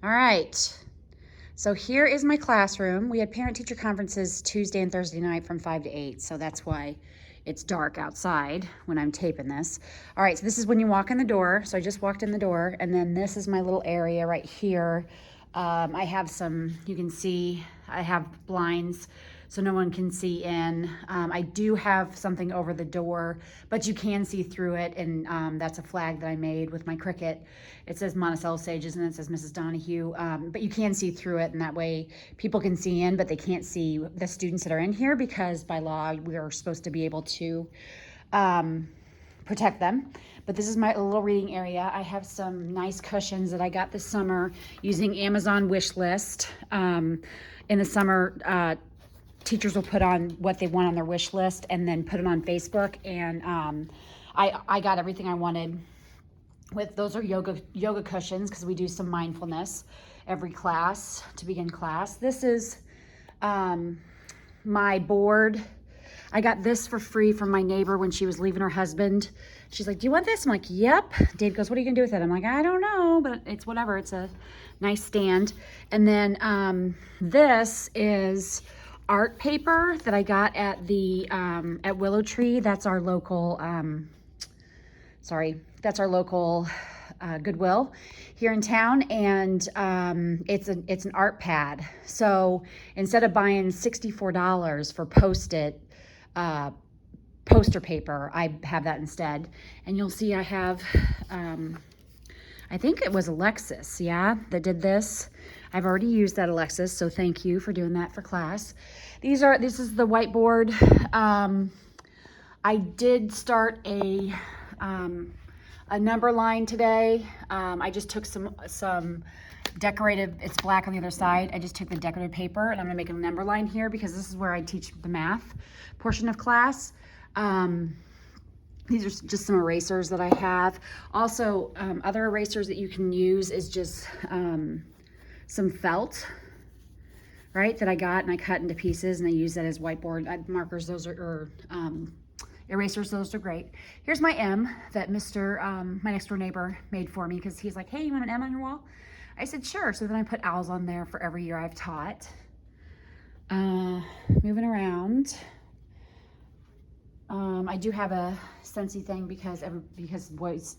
All right. So here is my classroom. We had parent-teacher conferences Tuesday and Thursday night from 5 to 8, so that's why it's dark outside when I'm taping this. All right, so this is when you walk in the door. So I just walked in the door, and then this is my little area right here. I have some, you can see, I have blinds so no one can see in. I do have something over the door, but you can see through it, and that's a flag that I made with my Cricut. It says Monticello Sages, and it says Mrs. Donahue, but you can see through it, and that way people can see in, but they can't see the students that are in here because by law we are supposed to be able to protect them. But this is my little reading area. I have some nice cushions that I got this summer using Amazon wish list. In the summer, teachers will put on what they want on their wish list and then put it on Facebook. And I got everything I wanted with. Those are yoga cushions because we do some mindfulness every class to begin class. This is my board. I got this for free from my neighbor when she was leaving her husband. She's like, do you want this? I'm like, yep. Dave goes, what are you gonna do with it? I'm like, I don't know, but it's whatever. It's a nice stand. And then this is art paper that I got at the at Willow Tree. That's our local Goodwill here in town, and it's an art pad. So instead of buying $64 for Post-it poster paper, I have that instead. And you'll see I have I think it was Alexis, yeah, that did this. I've already used that, Alexis, so thank you for doing that for class. This is the whiteboard. I did start a number line today. I just took some decorative, it's black on the other side. I just took the decorative paper and I'm gonna make a number line here because this is where I teach the math portion of class. These are just some erasers that I have. Also, other erasers that you can use is just some felt, right, that I got and I cut into pieces and I use that as whiteboard markers. Those are, erasers, those are great. Here's my M that my next door neighbor made for me because he's like, hey, you want an M on your wall? I said, sure. So then I put owls on there for every year I've taught. Moving around. I do have a Scentsy thing because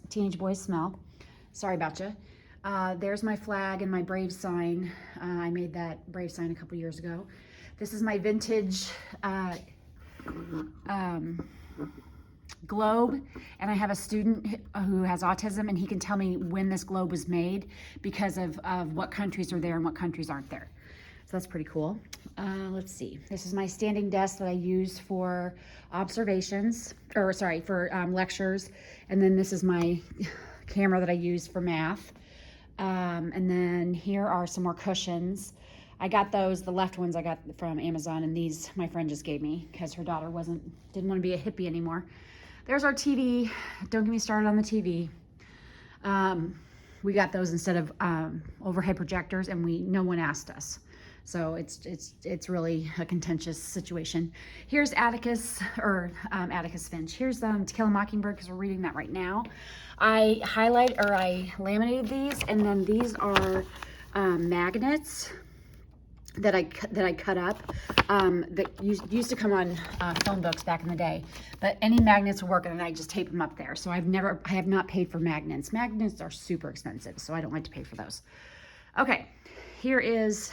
teenage boys smell. Sorry about you. There's my flag and my Brave sign. I made that Brave sign a couple years ago. This is my vintage globe, and I have a student who has autism, and he can tell me when this globe was made because of what countries are there and what countries aren't there. So that's pretty cool. Let's see. This is my standing desk that I use for observations, for lectures. And then this is my camera that I use for math. And then here are some more cushions. I got those, the left ones I got from Amazon, and these my friend just gave me because her daughter didn't want to be a hippie anymore. There's our TV. Don't get me started on the TV. We got those instead of overhead projectors, and no one asked us. So it's really a contentious situation. Here's Atticus Finch. Here's To Kill a Mockingbird because we're reading that right now. I laminated these, and then these are magnets that I cut up that used to come on phone books back in the day. But any magnets will work, and I just tape them up there. So I have not paid for magnets. Magnets are super expensive, so I don't like to pay for those. Okay, here is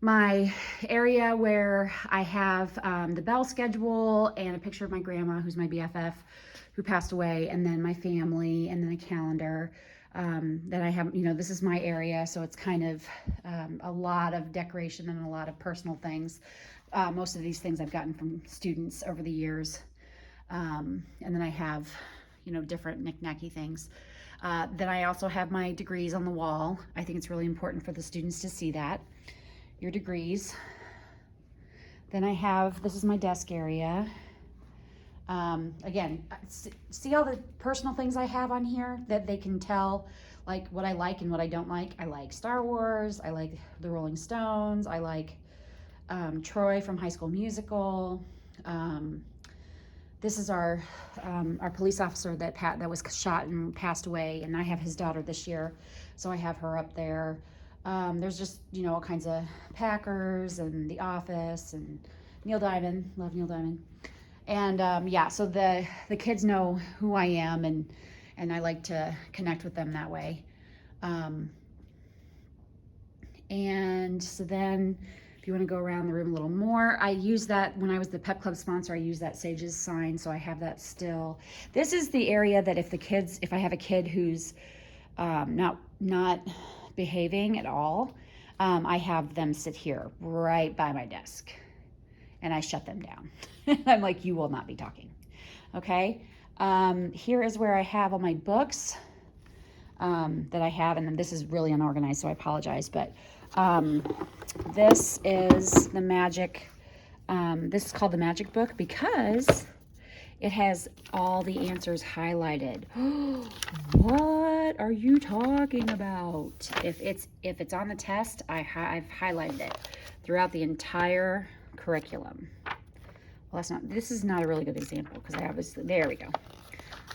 my area where I have the bell schedule and a picture of my grandma, who's my BFF, who passed away, and then my family, and then a calendar that I have. This is my area, so it's kind of a lot of decoration and a lot of personal things. Most of these things I've gotten from students over the years. And then I have, different knick-knacky things. Then I also have my degrees on the wall. I think it's really important for the students to see that, your degrees. Then this is my desk area. Again, see all the personal things I have on here that they can tell, like what I like and what I don't like. I like Star Wars. I like the Rolling Stones. I like Troy from High School Musical. this is our police officer that was shot and passed away, and I have his daughter this year, so I have her up there. There's just, you know, all kinds of Packers and The Office and Neil Diamond. Love Neil Diamond. And yeah, so the kids know who I am, and I like to connect with them that way. And so then if you want to go around the room a little more, I use that when I was the Pep Club sponsor, I used that Sages sign, so I have that still. This is the area that if I have a kid who's not behaving at all, I have them sit here right by my desk, and I shut them down. I'm like, you will not be talking. Okay. Here is where I have all my books that I have, and then this is really unorganized, so I apologize, but this is the magic, this is called the magic book because it has all the answers highlighted. What are you talking about? If it's on the test, I've highlighted it throughout the entire curriculum. Well, this is not a really good example because I obviously, there we go.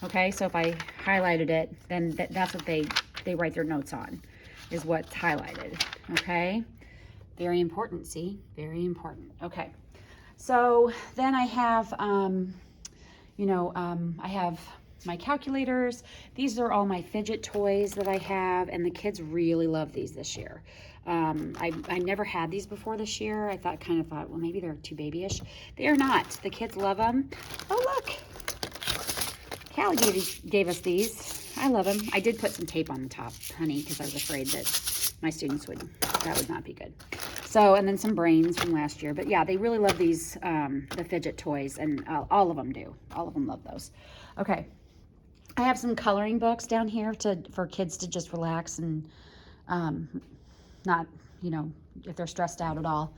Okay, so if I highlighted it, then that's what they write their notes on, is what's highlighted. Okay, very important, see, very important. Okay, so then I have, I have my calculators. These are all my fidget toys that I have, and the kids really love these this year. I never had these before this year. I kind of thought, well, maybe they're too babyish. They are not. The kids love them. Oh, look. Callie gave us these. I love them. I did put some tape on the top, honey, because I was afraid that my students that would not be good. So, and then some brains from last year. But yeah, they really love these, the fidget toys, and all of them do. All of them love those. Okay. I have some coloring books down here for kids to just relax and not, if they're stressed out at all.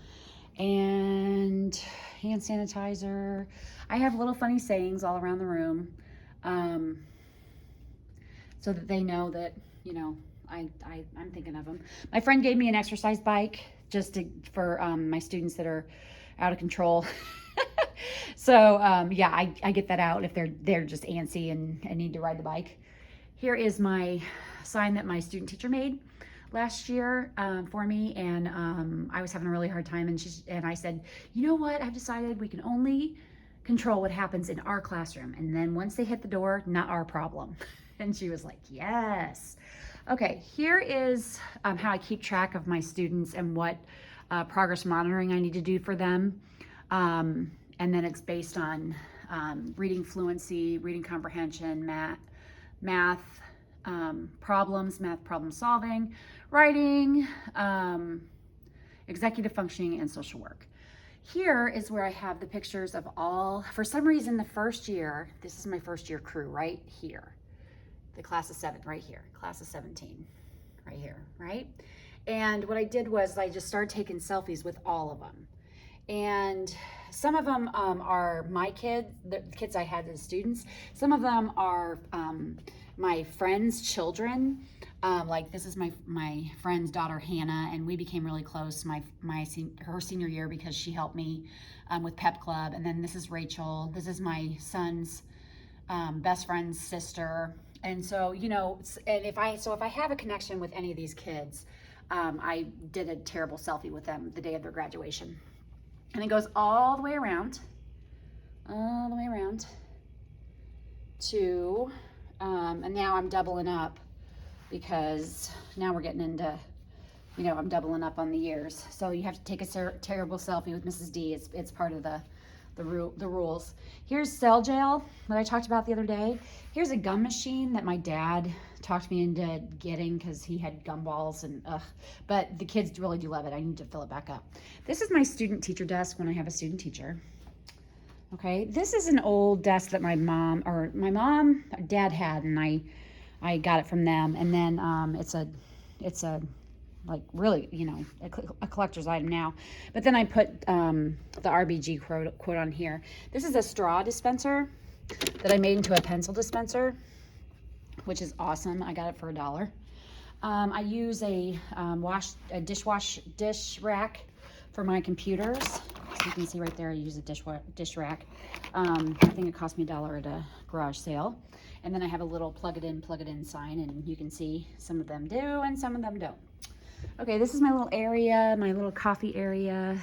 And hand sanitizer. I have little funny sayings all around the room, so that they know that, I'm thinking of them. My friend gave me an exercise bike just for my students that are out of control. So yeah, I get that out if they're just antsy and need to ride the bike. Here is my sign that my student teacher made last year for me, and I was having a really hard time, and I said, you know what, I've decided we can only control what happens in our classroom, and then once they hit the door, not our problem. And she was like, yes. Okay, here is how I keep track of my students and what progress monitoring I need to do for them. And then it's based on reading fluency, reading comprehension, math problem solving, writing, executive functioning, and social work. Here is where I have the pictures of for some reason, the first year, this is my first year crew right here. The class of 7 right here, class of 17 right here, right? And what I did was I just started taking selfies with all of them. And some of them are my kids, the kids I had as students. Some of them are my friends' children. Like this is my friend's daughter, Hannah, and we became really close her senior year because she helped me with Pep Club. And then this is Rachel. This is my son's best friend's sister. And so, and if I have a connection with any of these kids, I did a terrible selfie with them the day of their graduation. And it goes all the way around to, and now I'm doubling up because now we're getting into, I'm doubling up on the years. So you have to take a terrible selfie with Mrs. D. It's part of the rules. Here's cell jail that I talked about the other day. Here's a gum machine that my dad talked me into getting because he had gumballs and but the kids really do love it. I need to fill it back up. This is my student teacher desk when I have a student teacher. Okay, this is an old desk that my mom or dad had, and I got it from them. And then it's a like really, a collector's item now. But then I put the RBG quote on here. This is a straw dispenser that I made into a pencil dispenser, which is awesome. I got it for $1. I use a dish rack for my computers. So you can see right there, I use a dish rack. I think it cost me $1 at a garage sale. And then I have a little plug it in sign, and you can see some of them do and some of them don't. Okay, this is my little area, my little coffee area.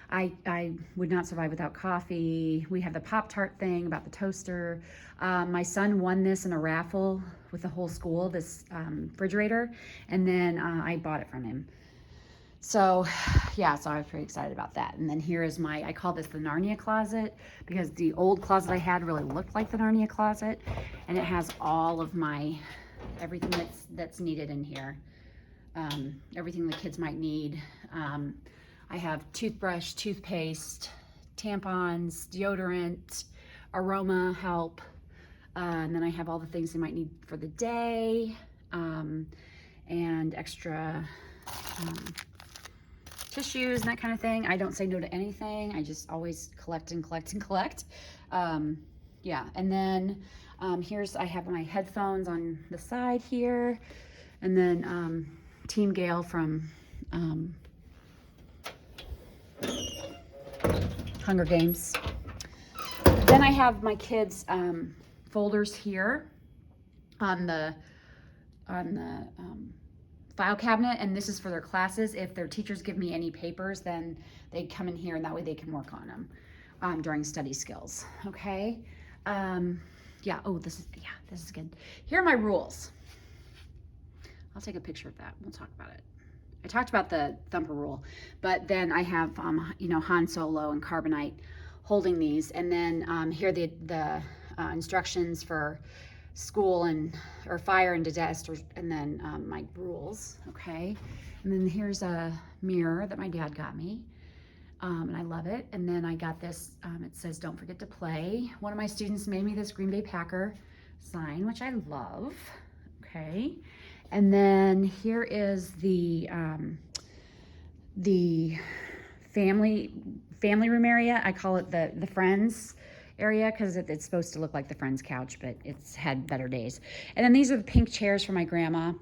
I would not survive without coffee. We have the Pop-Tart thing about the toaster. My son won this in a raffle with the whole school, this refrigerator, and then I bought it from him. So yeah, so I was pretty excited about that. And then here is I call this the Narnia closet, because the old closet I had really looked like the Narnia closet, and it has all of everything that's needed in here. Everything the kids might need. I have toothbrush, toothpaste, tampons, deodorant, aroma help, and then I have all the things they might need for the day, and extra tissues and that kind of thing. I don't say no to anything. I just always collect and collect and collect. Yeah, and then I have my headphones on the side here, and then Team Gale from Hunger Games. Then I have my kids' folders here on the file cabinet, and this is for their classes. If their teachers give me any papers, then they come in here, and that way they can work on them during study skills. Okay. Yeah. Oh, this is good. Here are my rules. I'll take a picture of that. We'll talk about it. I talked about the thumper rule, but then I have Han Solo and Carbonite holding these, and then here are the instructions for school or fire and disaster, and then my rules. Okay, and then here's a mirror that my dad got me, and I love it. And then I got this. It says "Don't forget to play." One of my students made me this Green Bay Packer sign, which I love. Okay. And then here is the family room area. I call it the Friends area, because it's supposed to look like the Friends couch, but it's had better days. And then these are the pink chairs for my grandma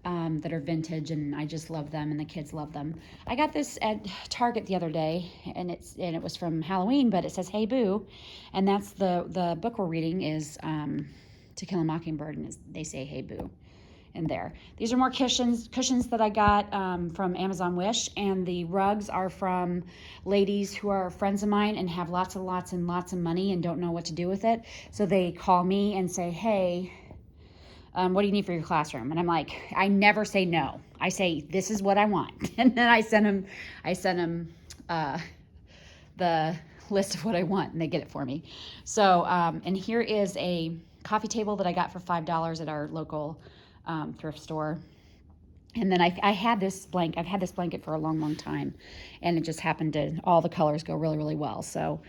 that are vintage, and I just love them, and the kids love them. I got this at Target the other day, and it was from Halloween, but it says "Hey Boo," and that's the book we're reading is To Kill a Mockingbird, and they say "Hey Boo" in there. These are more cushions that I got from Amazon Wish, and the rugs are from ladies who are friends of mine and have lots and lots of money and don't know what to do with it. So they call me and say, "Hey, what do you need for your classroom?" And I'm like, I never say no. I say, "This is what I want," and then I send them the list of what I want, and they get it for me. So and here is a coffee table that I got for $5 at our local thrift store. And then I had this blanket. I've had this blanket for a long time, and it just happened to, all the colors go really well. So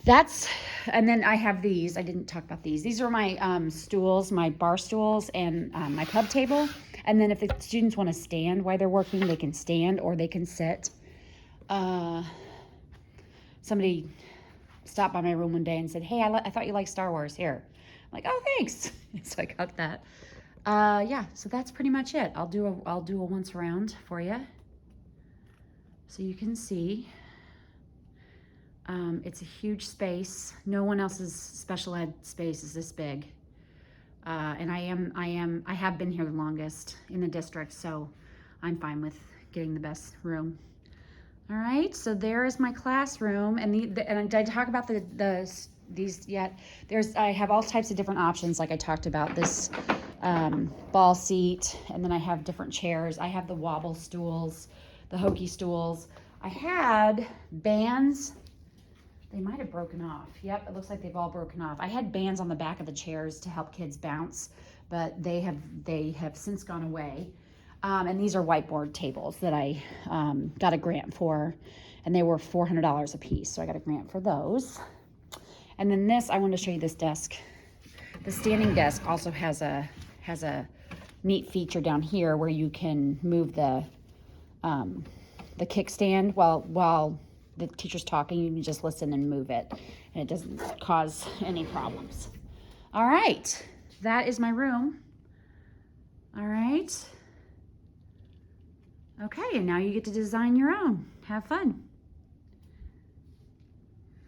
and then I have these. I didn't talk about these. These are my stools, my bar stools, and my pub table. And then if the students want to stand while they're working, they can stand or they can sit. Somebody stopped by my room one day and said, "Hey, I thought you liked Star Wars. Here." I'm like, "Oh, thanks." So I got that. Yeah, so that's pretty much it. I'll do a once around for you, so you can see. It's a huge space. No one else's special ed space is this big, and I have been here the longest in the district, so I'm fine with getting the best room. All right, so there is my classroom, and did I talk about these yet? I have all types of different options, like I talked about this ball seat, and then I have different chairs. I have the wobble stools, the hokey stools. I had bands. They might have broken off. Yep, it looks like they've all broken off. I had bands on the back of the chairs to help kids bounce, but they have since gone away. And these are whiteboard tables that I got a grant for, and they were $400 a piece, so I got a grant for those. And then I wanted to show you this desk. The standing desk also has a neat feature down here where you can move the kickstand while the teacher's talking. You can just listen and move it, and it doesn't cause any problems. All right, that is my room. All right. Okay, and now you get to design your own. Have fun.